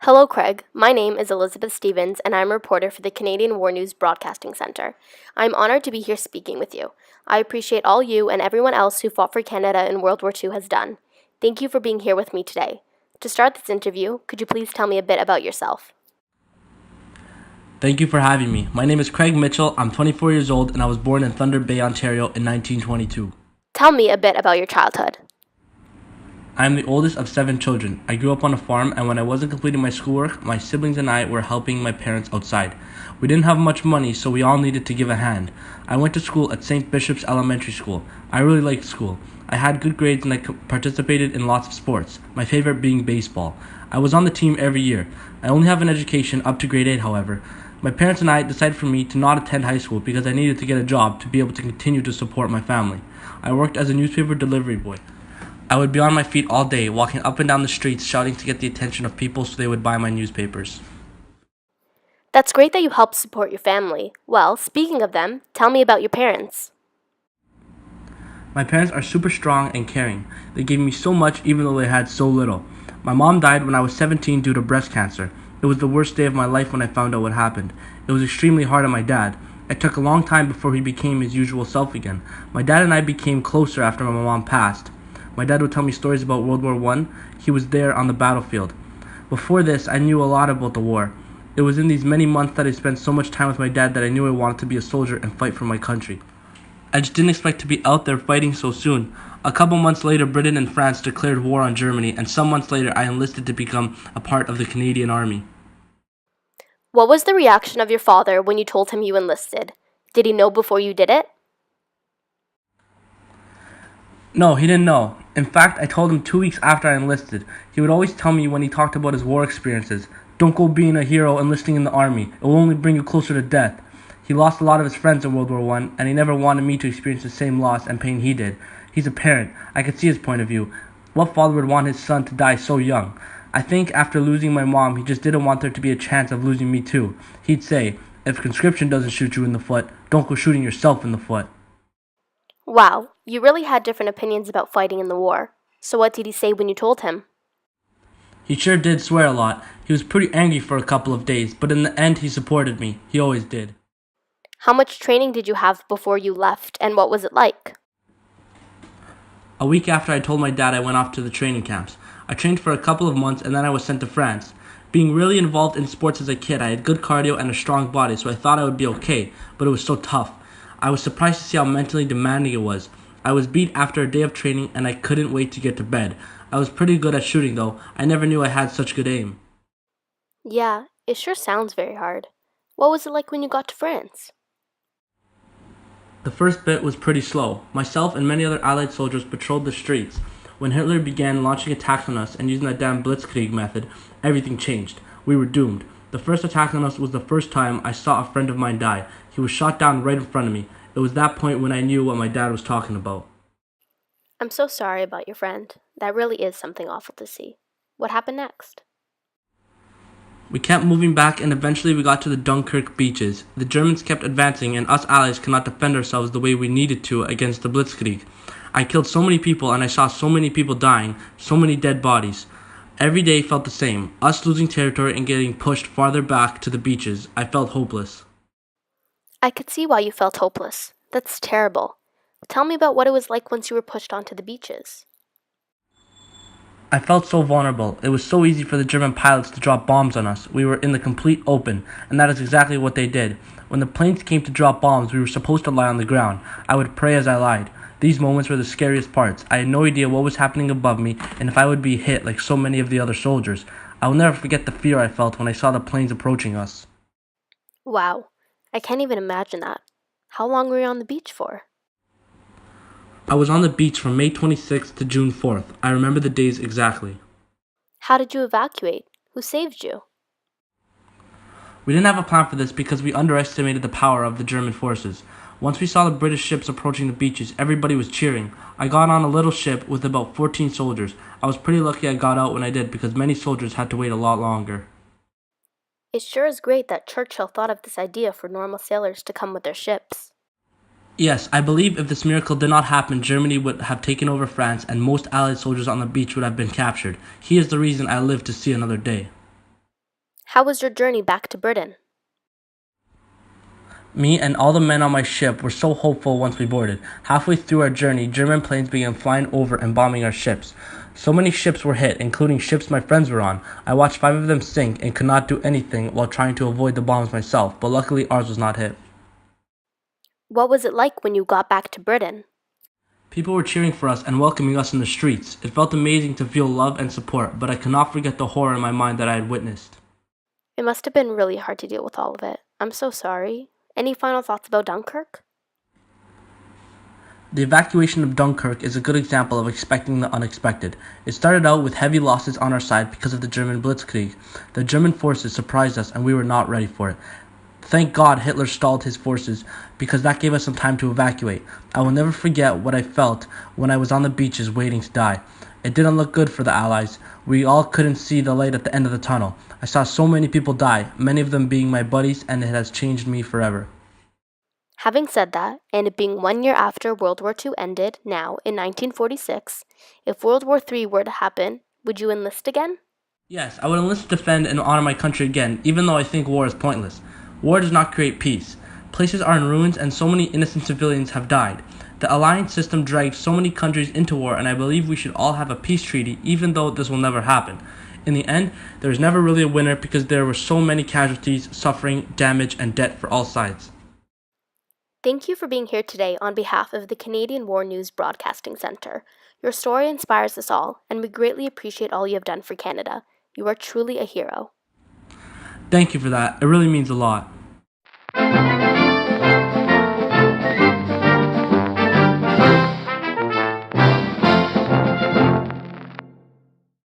Hello, Craig. My name is Elizabeth Stevens, and I'm a reporter for the Canadian War News Broadcasting Centre. I'm honored to be here speaking with you. I appreciate all you and everyone else who fought for Canada in World War II has done. Thank you for being here with me today. To start this interview, could you please tell me a bit about yourself? Thank you for having me. My name is Craig Mitchell. I'm 24 years old and I was born in Thunder Bay, Ontario in 1922. Tell me a bit about your childhood. I am the oldest of 7 children. I grew up on a farm, and when I wasn't completing my schoolwork, my siblings and I were helping my parents outside. We didn't have much money, so we all needed to give a hand. I went to school at St. Bishop's Elementary School. I really liked school. I had good grades and I participated in lots of sports, my favorite being baseball. I was on the team every year. I only have an education up to grade 8, however. My parents and I decided for me to not attend high school because I needed to get a job to be able to continue to support my family. I worked as a newspaper delivery boy. I would be on my feet all day, walking up and down the streets, shouting to get the attention of people so they would buy my newspapers. That's great that you helped support your family. Well, speaking of them, tell me about your parents. My parents are super strong and caring. They gave me so much even though they had so little. My mom died when I was 17 due to breast cancer. It was the worst day of my life when I found out what happened. It was extremely hard on my dad. It took a long time before he became his usual self again. My dad and I became closer after my mom passed. My dad would tell me stories about World War I. He was there on the battlefield. Before this, I knew a lot about the war. It was in these many months that I spent so much time with my dad that I knew I wanted to be a soldier and fight for my country. I just didn't expect to be out there fighting so soon. A couple months later, Britain and France declared war on Germany, and some months later, I enlisted to become a part of the Canadian Army. What was the reaction of your father when you told him you enlisted? Did he know before you did it? No, he didn't know. In fact, I told him 2 weeks after I enlisted. He would always tell me when he talked about his war experiences, "Don't go being a hero enlisting in the army. It will only bring you closer to death." He lost a lot of his friends in World War I, and he never wanted me to experience the same loss and pain he did. He's a parent. I could see his point of view. What father would want his son to die so young? I think after losing my mom, he just didn't want there to be a chance of losing me too. He'd say, "If conscription doesn't shoot you in the foot, don't go shooting yourself in the foot." Wow, you really had different opinions about fighting in the war. So what did he say when you told him? He sure did swear a lot. He was pretty angry for a couple of days, but in the end he supported me. He always did. How much training did you have before you left, and what was it like? A week after I told my dad, I went off to the training camps. I trained for a couple of months and then I was sent to France. Being really involved in sports as a kid, I had good cardio and a strong body, so I thought I would be okay, but it was so tough. I was surprised to see how mentally demanding it was. I was beat after a day of training and I couldn't wait to get to bed. I was pretty good at shooting though. I never knew I had such good aim. Yeah, it sure sounds very hard. What was it like when you got to France? The first bit was pretty slow. Myself and many other Allied soldiers patrolled the streets. When Hitler began launching attacks on us and using that damn blitzkrieg method, everything changed. We were doomed. The first attack on us was the first time I saw a friend of mine die. He was shot down right in front of me. It was that point when I knew what my dad was talking about. I'm so sorry about your friend. That really is something awful to see. What happened next? We kept moving back and eventually we got to the Dunkirk beaches. The Germans kept advancing and us Allies could not defend ourselves the way we needed to against the blitzkrieg. I killed so many people and I saw so many people dying, so many dead bodies. Every day felt the same, us losing territory and getting pushed farther back to the beaches. I felt hopeless. I could see why you felt hopeless. That's terrible. Tell me about what it was like once you were pushed onto the beaches. I felt so vulnerable. It was so easy for the German pilots to drop bombs on us. We were in the complete open, and that is exactly what they did. When the planes came to drop bombs, we were supposed to lie on the ground. I would pray as I lied. These moments were the scariest parts. I had no idea what was happening above me, and if I would be hit like so many of the other soldiers. I will never forget the fear I felt when I saw the planes approaching us. Wow, I can't even imagine that. How long were you on the beach for? I was on the beach from May 26th to June 4th. I remember the days exactly. How did you evacuate? Who saved you? We didn't have a plan for this because we underestimated the power of the German forces. Once we saw the British ships approaching the beaches, everybody was cheering. I got on a little ship with about 14 soldiers. I was pretty lucky I got out when I did because many soldiers had to wait a lot longer. It sure is great that Churchill thought of this idea for normal sailors to come with their ships. Yes, I believe if this miracle did not happen, Germany would have taken over France and most Allied soldiers on the beach would have been captured. He is the reason I lived to see another day. How was your journey back to Britain? Me and all the men on my ship were so hopeful once we boarded. Halfway through our journey, German planes began flying over and bombing our ships. So many ships were hit, including ships my friends were on. I watched 5 of them sink and could not do anything while trying to avoid the bombs myself, but luckily ours was not hit. What was it like when you got back to Britain? People were cheering for us and welcoming us in the streets. It felt amazing to feel love and support, but I could not forget the horror in my mind that I had witnessed. It must have been really hard to deal with all of it. I'm so sorry. Any final thoughts about Dunkirk? The evacuation of Dunkirk is a good example of expecting the unexpected. It started out with heavy losses on our side because of the German Blitzkrieg. The German forces surprised us and we were not ready for it. Thank God Hitler stalled his forces because that gave us some time to evacuate. I will never forget what I felt when I was on the beaches waiting to die. It didn't look good for the Allies. We all couldn't see the light at the end of the tunnel. I saw so many people die, many of them being my buddies, and it has changed me forever. Having said that, and it being 1 year after World War II ended, now in 1946, if World War III were to happen, would you enlist again? Yes, I would enlist to defend and honor my country again, even though I think war is pointless. War does not create peace. Places are in ruins and so many innocent civilians have died. The alliance system dragged so many countries into war, and I believe we should all have a peace treaty, even though this will never happen. In the end, there is never really a winner because there were so many casualties, suffering, damage, and debt for all sides. Thank you for being here today on behalf of the Canadian War News Broadcasting Centre. Your story inspires us all, and we greatly appreciate all you have done for Canada. You are truly a hero. Thank you for that. It really means a lot.